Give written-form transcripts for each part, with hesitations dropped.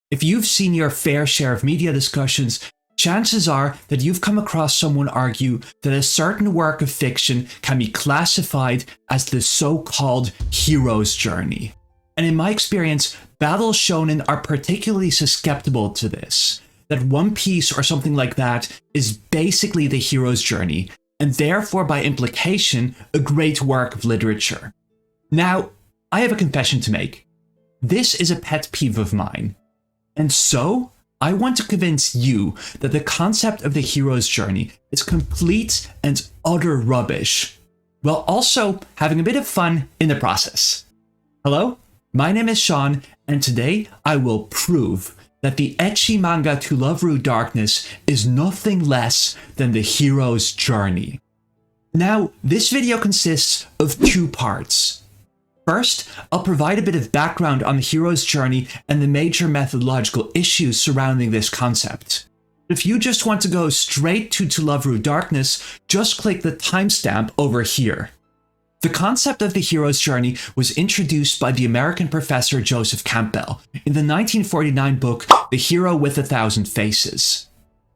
If you've seen your fair share of media discussions, chances are that you've come across someone argue that a certain work of fiction can be classified as the so-called hero's journey. And in my experience, battle shonen are particularly susceptible to this, that One Piece or something like that is basically the hero's journey, and therefore by implication, a great work of literature. Now, I have a confession to make. This is a pet peeve of mine. And so, I want to convince you that the concept of the hero's journey is complete and utter rubbish, while also having a bit of fun in the process. Hello, my name is Sean, and today I will prove that the ecchi manga To Love Through Darkness is nothing less than the hero's journey. Now, this video consists of two parts. First, I'll provide a bit of background on the hero's journey and the major methodological issues surrounding this concept. If you just want to go straight to Love Through Darkness, just click the timestamp over here. The concept of the hero's journey was introduced by the American professor Joseph Campbell in the 1949 book The Hero with a Thousand Faces.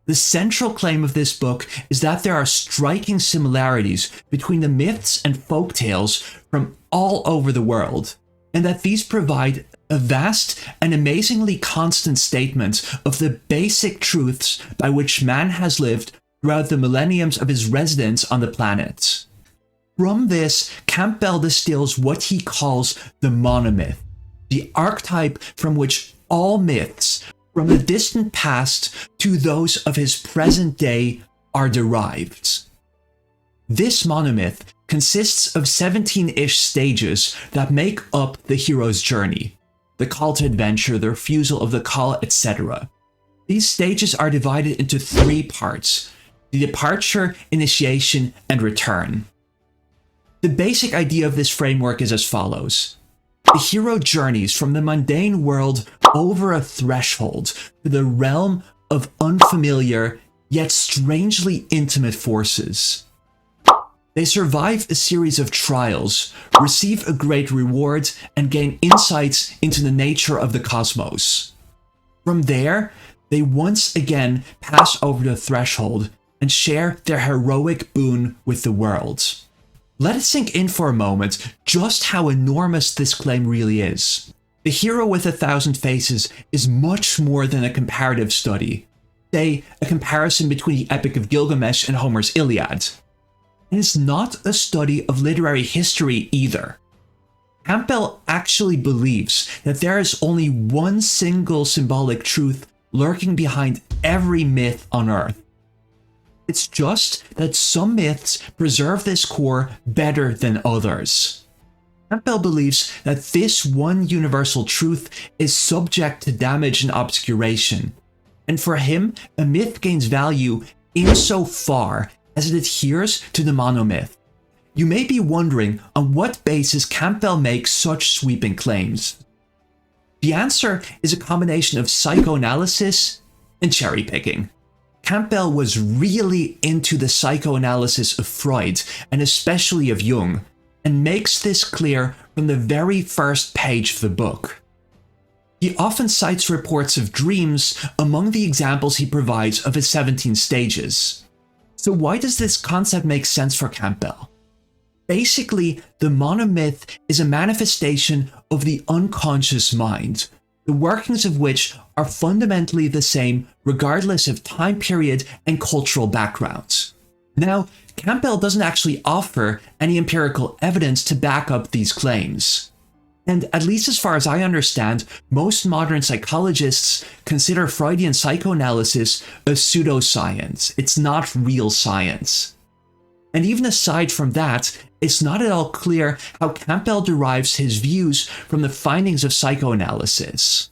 The central claim of this book is that there are striking similarities between the myths and folktales from all over the world, and that these provide a vast and amazingly constant statement of the basic truths by which man has lived throughout the millenniums of his residence on the planet. From this, Campbell distills what he calls the monomyth, the archetype from which all myths, from the distant past to those of his present day, are derived. This monomyth consists of 17-ish stages that make up the hero's journey, the call to adventure, the refusal of the call, etc. These stages are divided into three parts: the departure, initiation, and return. The basic idea of this framework is as follows. The hero journeys from the mundane world over a threshold to the realm of unfamiliar, yet strangely intimate forces. They survive a series of trials, receive a great reward, and gain insights into the nature of the cosmos. From there, they once again pass over the threshold and share their heroic boon with the world. Let it sink in for a moment just how enormous this claim really is. The Hero with a Thousand Faces is much more than a comparative study, say a comparison between the Epic of Gilgamesh and Homer's Iliad. It is not a study of literary history either. Campbell actually believes that there is only one single symbolic truth lurking behind every myth on Earth. It's just that some myths preserve this core better than others. Campbell believes that this one universal truth is subject to damage and obscuration, and for him, a myth gains value insofar as it adheres to the monomyth. You may be wondering on what basis Campbell makes such sweeping claims. The answer is a combination of psychoanalysis and cherry picking. Campbell was really into the psychoanalysis of Freud, and especially of Jung, and makes this clear from the very first page of the book. He often cites reports of dreams among the examples he provides of his 17 stages. So why does this concept make sense for Campbell? Basically, the monomyth is a manifestation of the unconscious mind, the workings of which are fundamentally the same regardless of time period and cultural backgrounds. Now, Campbell doesn't actually offer any empirical evidence to back up these claims. And at least as far as I understand, most modern psychologists consider Freudian psychoanalysis a pseudoscience. It's not real science. And even aside from that, it's not at all clear how Campbell derives his views from the findings of psychoanalysis.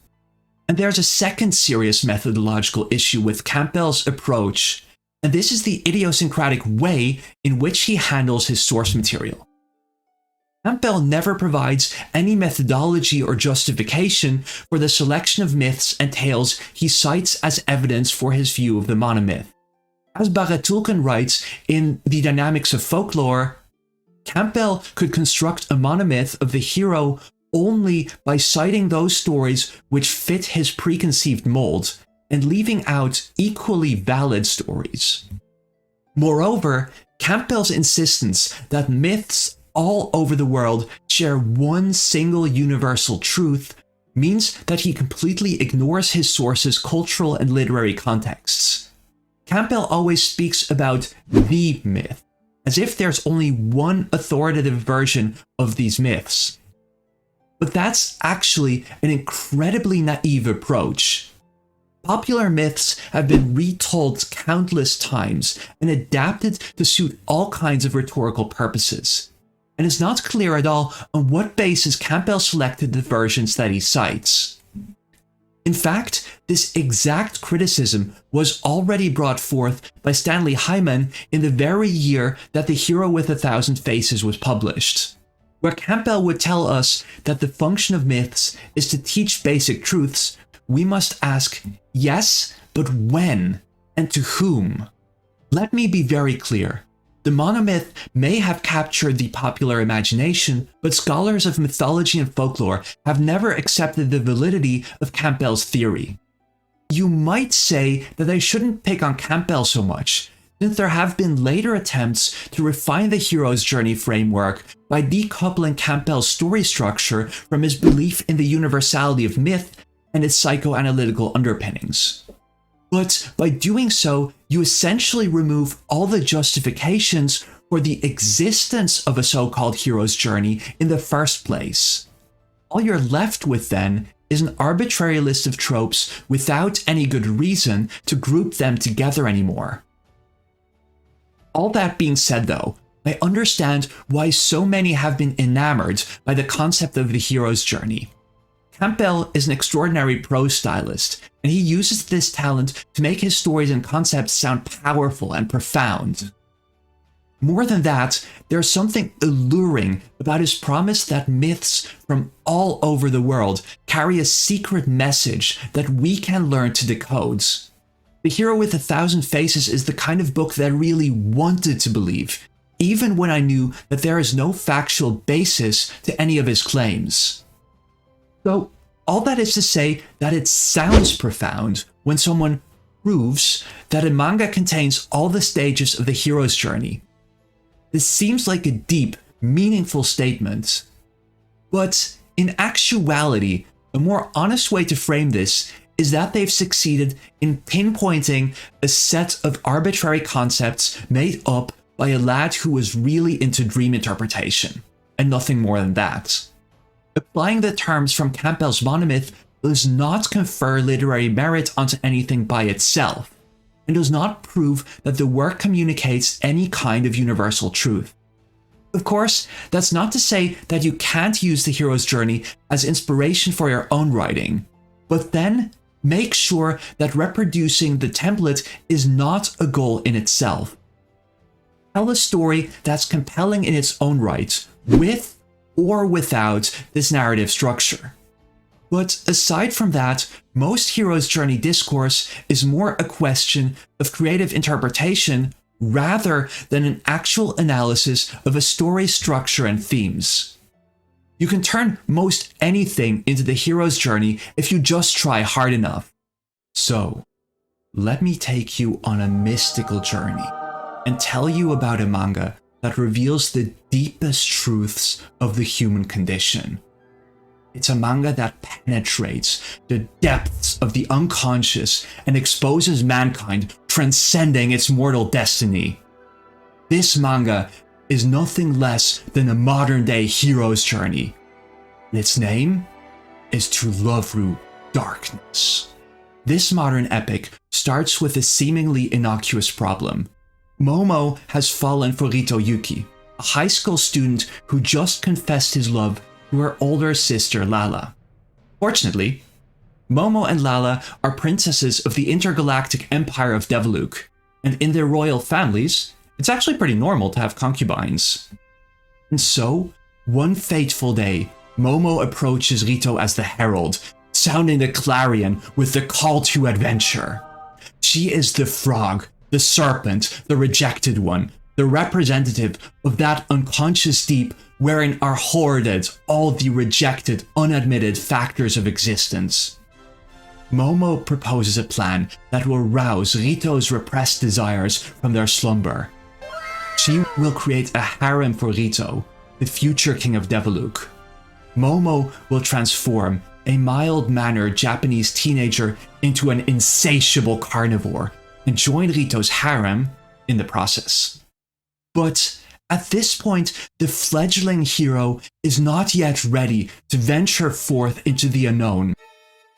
And there's a second serious methodological issue with Campbell's approach, and this is the idiosyncratic way in which he handles his source material. Campbell never provides any methodology or justification for the selection of myths and tales he cites as evidence for his view of the monomyth. As Baratulkin writes in The Dynamics of Folklore, Campbell could construct a monomyth of the hero only by citing those stories which fit his preconceived mold and leaving out equally valid stories. Moreover, Campbell's insistence that myths all over the world share one single universal truth means that he completely ignores his sources' cultural and literary contexts. Campbell always speaks about the myth, as if there's only one authoritative version of these myths. But that's actually an incredibly naive approach. Popular myths have been retold countless times and adapted to suit all kinds of rhetorical purposes, and it's not clear at all on what basis Campbell selected the versions that he cites. In fact, this exact criticism was already brought forth by Stanley Hyman in the very year that The Hero with 1,000 Faces was published, where Campbell would tell us that the function of myths is to teach basic truths. We must ask, yes, but when and to whom? Let me be very clear. The monomyth may have captured the popular imagination, but scholars of mythology and folklore have never accepted the validity of Campbell's theory. You might say that I shouldn't pick on Campbell so much, since there have been later attempts to refine the hero's journey framework by decoupling Campbell's story structure from his belief in the universality of myth and its psychoanalytical underpinnings. But by doing so, you essentially remove all the justifications for the existence of a so-called hero's journey in the first place. All you're left with then is an arbitrary list of tropes without any good reason to group them together anymore. All that being said though, I understand why so many have been enamored by the concept of the hero's journey. Campbell is an extraordinary prose stylist, and he uses this talent to make his stories and concepts sound powerful and profound. More than that, there's something alluring about his promise that myths from all over the world carry a secret message that we can learn to decode. The Hero with 1,000 Faces is the kind of book that I really wanted to believe, even when I knew that there is no factual basis to any of his claims. So, all that is to say that it sounds profound when someone proves that a manga contains all the stages of the hero's journey. This seems like a deep, meaningful statement. But in actuality, a more honest way to frame this is that they've succeeded in pinpointing a set of arbitrary concepts made up by a lad who was really into dream interpretation, and nothing more than that. Applying the terms from Campbell's monomyth does not confer literary merit onto anything by itself, and does not prove that the work communicates any kind of universal truth. Of course, that's not to say that you can't use the hero's journey as inspiration for your own writing, but then make sure that reproducing the template is not a goal in itself. Tell a story that's compelling in its own right, with or without this narrative structure. But aside from that, most hero's journey discourse is more a question of creative interpretation rather than an actual analysis of a story's structure and themes. You can turn most anything into the hero's journey if you just try hard enough. So, let me take you on a mystical journey and tell you about a manga that reveals the deepest truths of the human condition. It's a manga that penetrates the depths of the unconscious and exposes mankind transcending its mortal destiny. This manga is nothing less than a modern-day hero's journey. And its name is To Love Through Darkness. This modern epic starts with a seemingly innocuous problem. Momo has fallen for Rito Yuki, a high school student who just confessed his love to her older sister Lala. Fortunately, Momo and Lala are princesses of the intergalactic empire of Deviluk, and in their royal families, it's actually pretty normal to have concubines. And so, one fateful day, Momo approaches Rito as the herald, sounding the clarion with the call to adventure. She is the frog, the serpent, the rejected one, the representative of that unconscious deep wherein are hoarded all the rejected, unadmitted factors of existence. Momo proposes a plan that will rouse Rito's repressed desires from their slumber. She will create a harem for Rito, the future king of Deviluk. Momo will transform a mild-mannered Japanese teenager into an insatiable carnivore and join Rito's harem in the process. But at this point, the fledgling hero is not yet ready to venture forth into the unknown.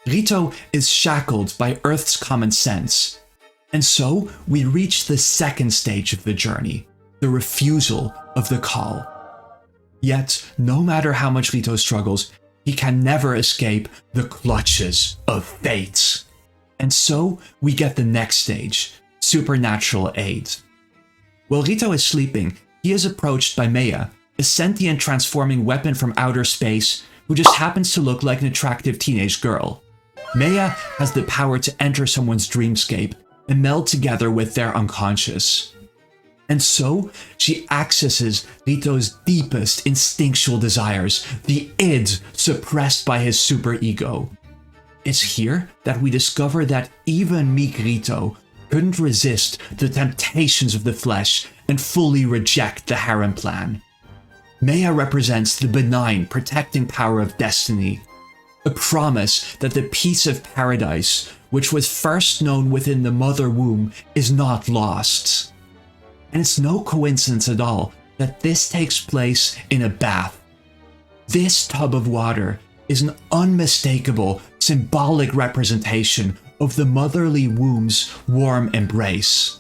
Rito is shackled by Earth's common sense. And so we reach the second stage of the journey, the refusal of the call. Yet, no matter how much Rito struggles, he can never escape the clutches of fate. And so we get the next stage, supernatural aid. While Rito is sleeping, he is approached by Maya, a sentient transforming weapon from outer space who just happens to look like an attractive teenage girl. Maya has the power to enter someone's dreamscape and meld together with their unconscious. And so, she accesses Rito's deepest instinctual desires, the id suppressed by his superego. It's here that we discover that even meek Rito couldn't resist the temptations of the flesh and fully reject the harem plan. Maya represents the benign, protecting power of destiny, a promise that the peace of paradise, which was first known within the mother womb, is not lost. And it's no coincidence at all that this takes place in a bath. This tub of water is an unmistakable, symbolic representation of the motherly womb's warm embrace.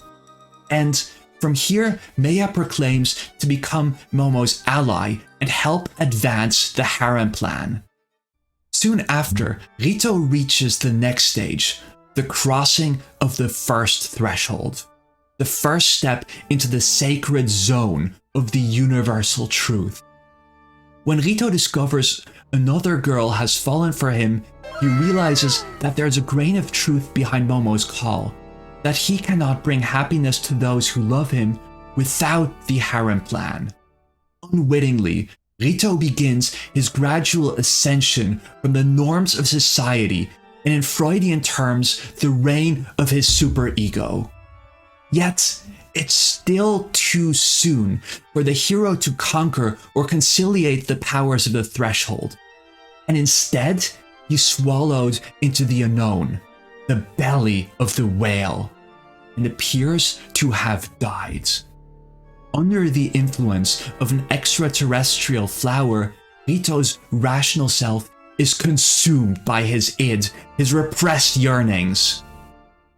And from here, Maya proclaims to become Momo's ally and help advance the harem plan. Soon after, Rito reaches the next stage, the crossing of the first threshold, the first step into the sacred zone of the universal truth. When Rito discovers another girl has fallen for him, he realizes that there's a grain of truth behind Momo's call, that he cannot bring happiness to those who love him without the harem plan. Unwittingly, Rito begins his gradual ascension from the norms of society and, in Freudian terms, the reign of his superego. Yet, it's still too soon for the hero to conquer or conciliate the powers of the threshold, and instead, he's swallowed into the unknown, the belly of the whale, and appears to have died. Under the influence of an extraterrestrial flower, Rito's rational self is consumed by his id, his repressed yearnings.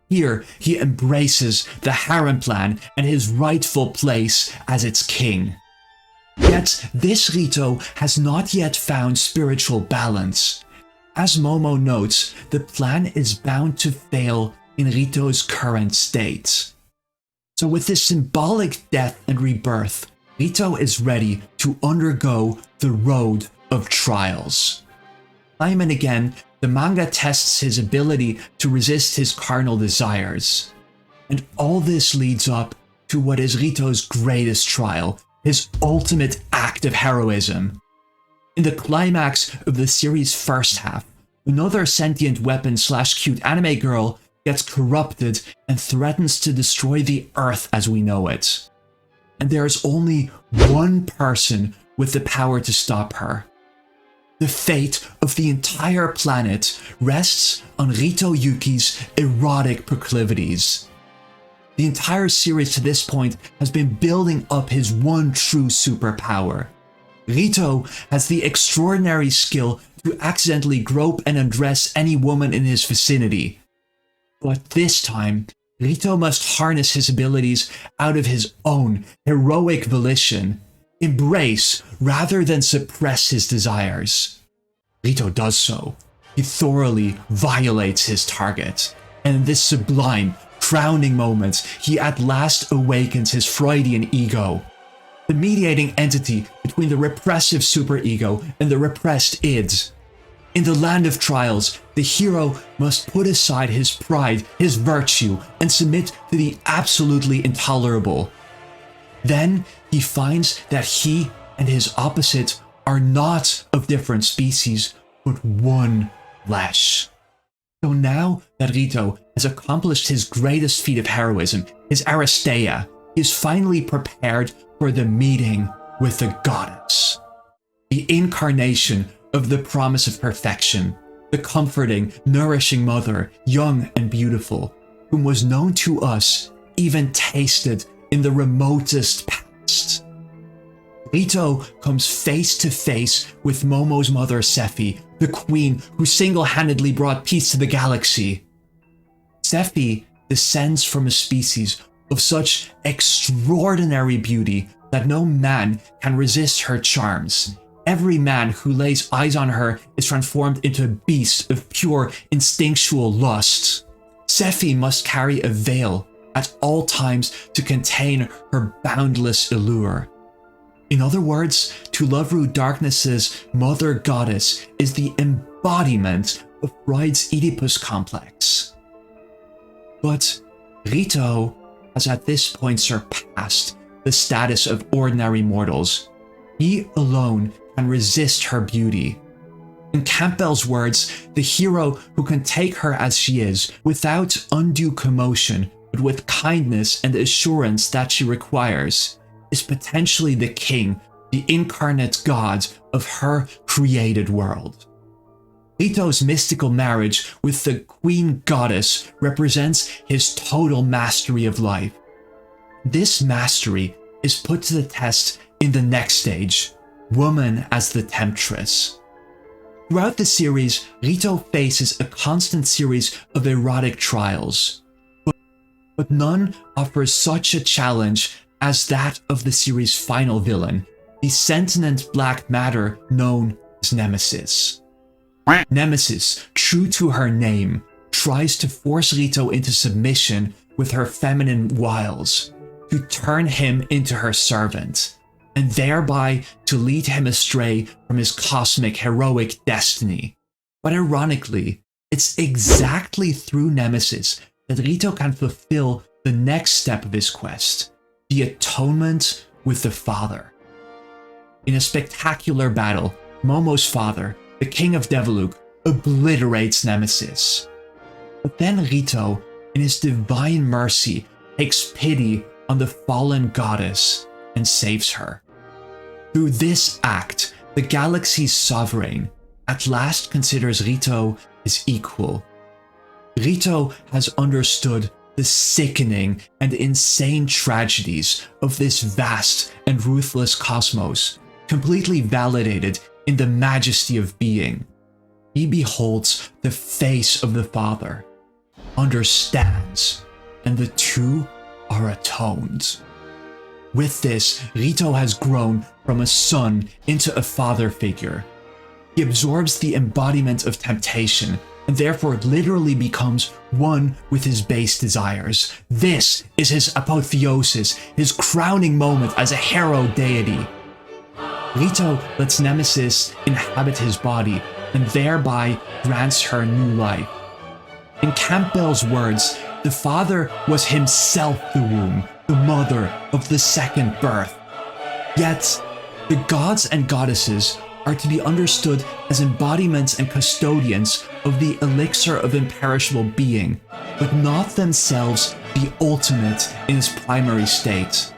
Here, he embraces the harem plan and his rightful place as its king. Yet, this Rito has not yet found spiritual balance. As Momo notes, the plan is bound to fail in Rito's current state. So with this symbolic death and rebirth, Rito is ready to undergo the road of trials. Time and again, the manga tests his ability to resist his carnal desires. And all this leads up to what is Rito's greatest trial, his ultimate act of heroism. In the climax of the series' first half, another sentient weapon/cute anime girl gets corrupted and threatens to destroy the Earth as we know it. And there's only one person with the power to stop her. The fate of the entire planet rests on Rito Yuki's erotic proclivities. The entire series to this point has been building up his one true superpower. Rito has the extraordinary skill to accidentally grope and undress any woman in his vicinity. But this time, Rito must harness his abilities out of his own heroic volition, embrace rather than suppress his desires. Rito does so. He thoroughly violates his target, and in this sublime, crowning moment, he at last awakens his Freudian ego, the mediating entity between the repressive superego and the repressed id. In the land of trials, the hero must put aside his pride, his virtue, and submit to the absolutely intolerable. Then he finds that he and his opposite are not of different species, but one flesh. So now that Rito has accomplished his greatest feat of heroism, his aristeia, he is finally prepared for the meeting with the goddess. The incarnation of the promise of perfection, the comforting, nourishing mother, young and beautiful, whom was known to us, even tasted in the remotest past. Rito comes face to face with Momo's mother Sephi, the queen who single-handedly brought peace to the galaxy. Sephi descends from a species of such extraordinary beauty that no man can resist her charms. Every man who lays eyes on her is transformed into a beast of pure instinctual lust. Sephi must carry a veil at all times to contain her boundless allure. In other words, to Love-Ru Darkness's mother goddess is the embodiment of Freud's Oedipus complex. But Rito has at this point surpassed the status of ordinary mortals. He alone can resist her beauty. In Campbell's words, the hero who can take her as she is, without undue commotion, but with kindness and assurance that she requires, is potentially the king, the incarnate god of her created world. Rito's mystical marriage with the queen goddess represents his total mastery of life. This mastery is put to the test in the next stage, woman as the Temptress. Throughout the series, Rito faces a constant series of erotic trials, but none offers such a challenge as that of the series' final villain, the sentient black matter known as Nemesis. Nemesis, true to her name, tries to force Rito into submission with her feminine wiles, to turn him into her servant, and thereby to lead him astray from his cosmic heroic destiny. But ironically, it's exactly through Nemesis that Rito can fulfill the next step of his quest, the atonement with the father. In a spectacular battle, Momo's father, the king of Deviluk, obliterates Nemesis. But then Rito, in his divine mercy, takes pity on the fallen goddess and saves her. Through this act, the galaxy's sovereign at last considers Rito his equal. Rito has understood the sickening and insane tragedies of this vast and ruthless cosmos, completely validated in the majesty of being. He beholds the face of the Father, understands, and the two are atoned. With this, Rito has grown from a son into a father figure. He absorbs the embodiment of temptation, and therefore literally becomes one with his base desires. This is his apotheosis, his crowning moment as a hero deity. Rito lets Nemesis inhabit his body, and thereby grants her new life. In Campbell's words, the father was himself the womb, the mother of the second birth. Yet, the gods and goddesses are to be understood as embodiments and custodians of the elixir of imperishable being, but not themselves the ultimate in its primary state.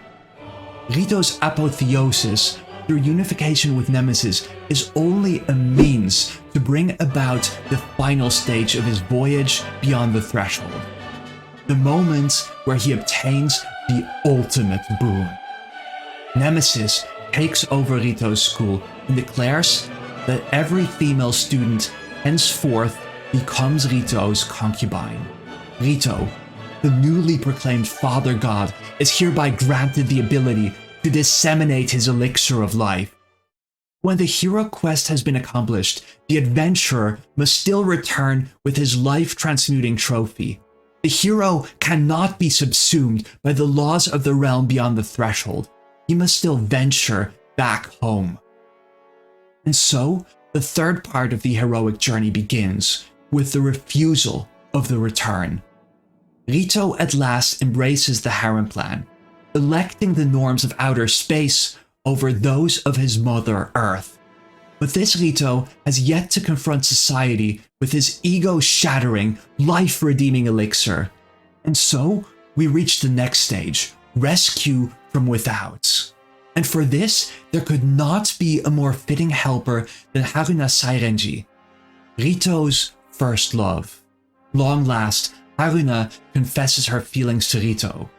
Rito's apotheosis, through unification with Nemesis, is only a means to bring about the final stage of his voyage beyond the threshold, the moment where he obtains the ultimate boon. Nemesis takes over Rito's school and declares that every female student henceforth becomes Rito's concubine. Rito, the newly proclaimed father god, is hereby granted the ability to disseminate his elixir of life. When the hero quest has been accomplished, the adventurer must still return with his life-transmuting trophy. The hero cannot be subsumed by the laws of the realm beyond the threshold. He must still venture back home. And so, the third part of the heroic journey begins with the refusal of the return. Rito at last embraces the harem plan, electing the norms of outer space over those of his mother, Earth. But this Rito has yet to confront society with his ego-shattering, life-redeeming elixir. And so, we reach the next stage, rescue from without. And for this, there could not be a more fitting helper than Haruna Sairenji, Rito's first love. Long last, Haruna confesses her feelings to Rito,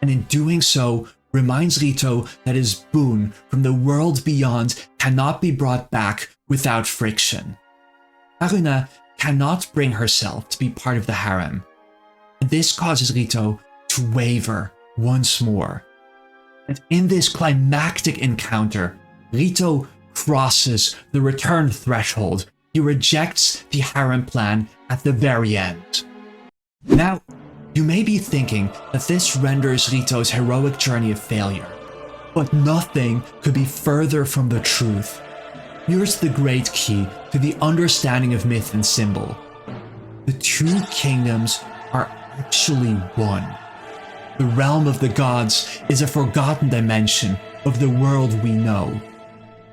and in doing so, reminds Rito that his Boon from the world beyond cannot be brought back without friction. Haruna cannot bring herself to be part of the harem, and this causes Rito to waver once more. And in this climactic encounter, Rito crosses the return threshold. He rejects the harem plan at the very end. Now, you may be thinking that this renders Rito's heroic journey a failure, but nothing could be further from the truth. Here's the great key to the understanding of myth and symbol. The two kingdoms are actually one. The realm of the gods is a forgotten dimension of the world we know.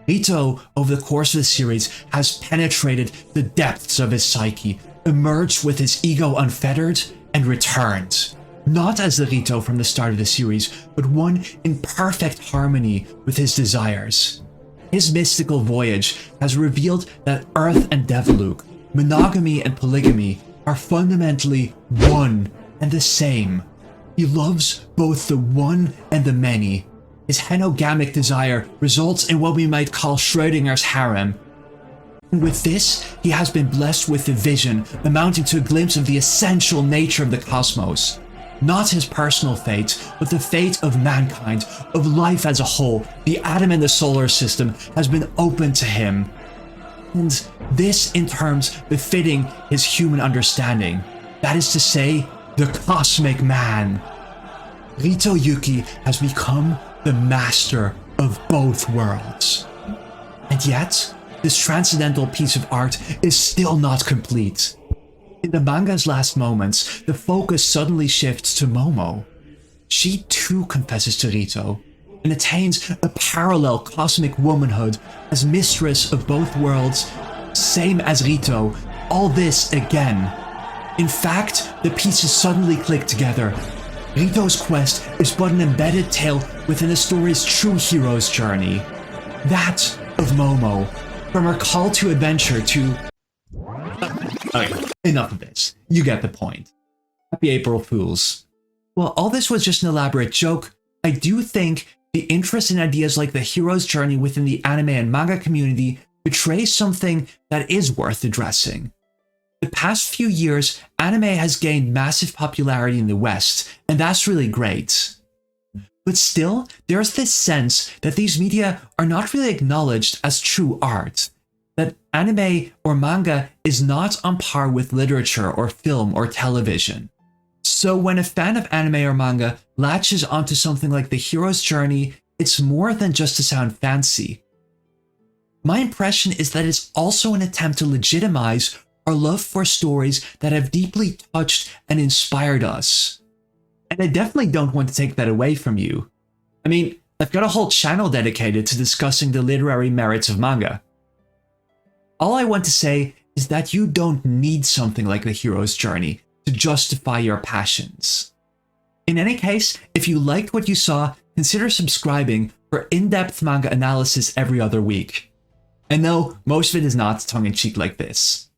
Rito, over the course of the series, has penetrated the depths of his psyche, emerged with his ego unfettered, and returned. Not as the Rito from the start of the series, but one in perfect harmony with his desires. His mystical voyage has revealed that Earth and Deviluk, monogamy and polygamy, are fundamentally one and the same. He loves both the one and the many. His henogamic desire results in what we might call Schrödinger's harem. And with this, he has been blessed with a vision amounting to a glimpse of the essential nature of the cosmos. Not his personal fate, but the fate of mankind, of life as a whole. The atom in the solar system has been open to him. And this in terms befitting his human understanding. That is to say, the cosmic man. Rito Yuki has become the master of both worlds. And yet, this transcendental piece of art is still not complete. In the manga's last moments, the focus suddenly shifts to Momo. She too confesses to Rito, and attains a parallel cosmic womanhood as mistress of both worlds, same as Rito, all this again. In fact, the pieces suddenly click together. Rito's quest is but an embedded tale within the story's true hero's journey. That of Momo, from her call to adventure to... Okay, enough of this. You get the point. Happy April Fools. While all this was just an elaborate joke, I do think the interest in ideas like the hero's journey within the anime and manga community betrays something that is worth addressing. The past few years, anime has gained massive popularity in the West, and that's really great. But still, there's this sense that these media are not really acknowledged as true art. That anime or manga is not on par with literature or film or television. So when a fan of anime or manga latches onto something like the hero's journey, it's more than just to sound fancy. My impression is that it's also an attempt to legitimize our love for stories that have deeply touched and inspired us. And I definitely don't want to take that away from you. I mean, I've got a whole channel dedicated to discussing the literary merits of manga. All I want to say is that you don't need something like the hero's journey to justify your passions. In any case, if you liked what you saw, consider subscribing for in-depth manga analysis every other week. And no, most of it is not tongue-in-cheek like this.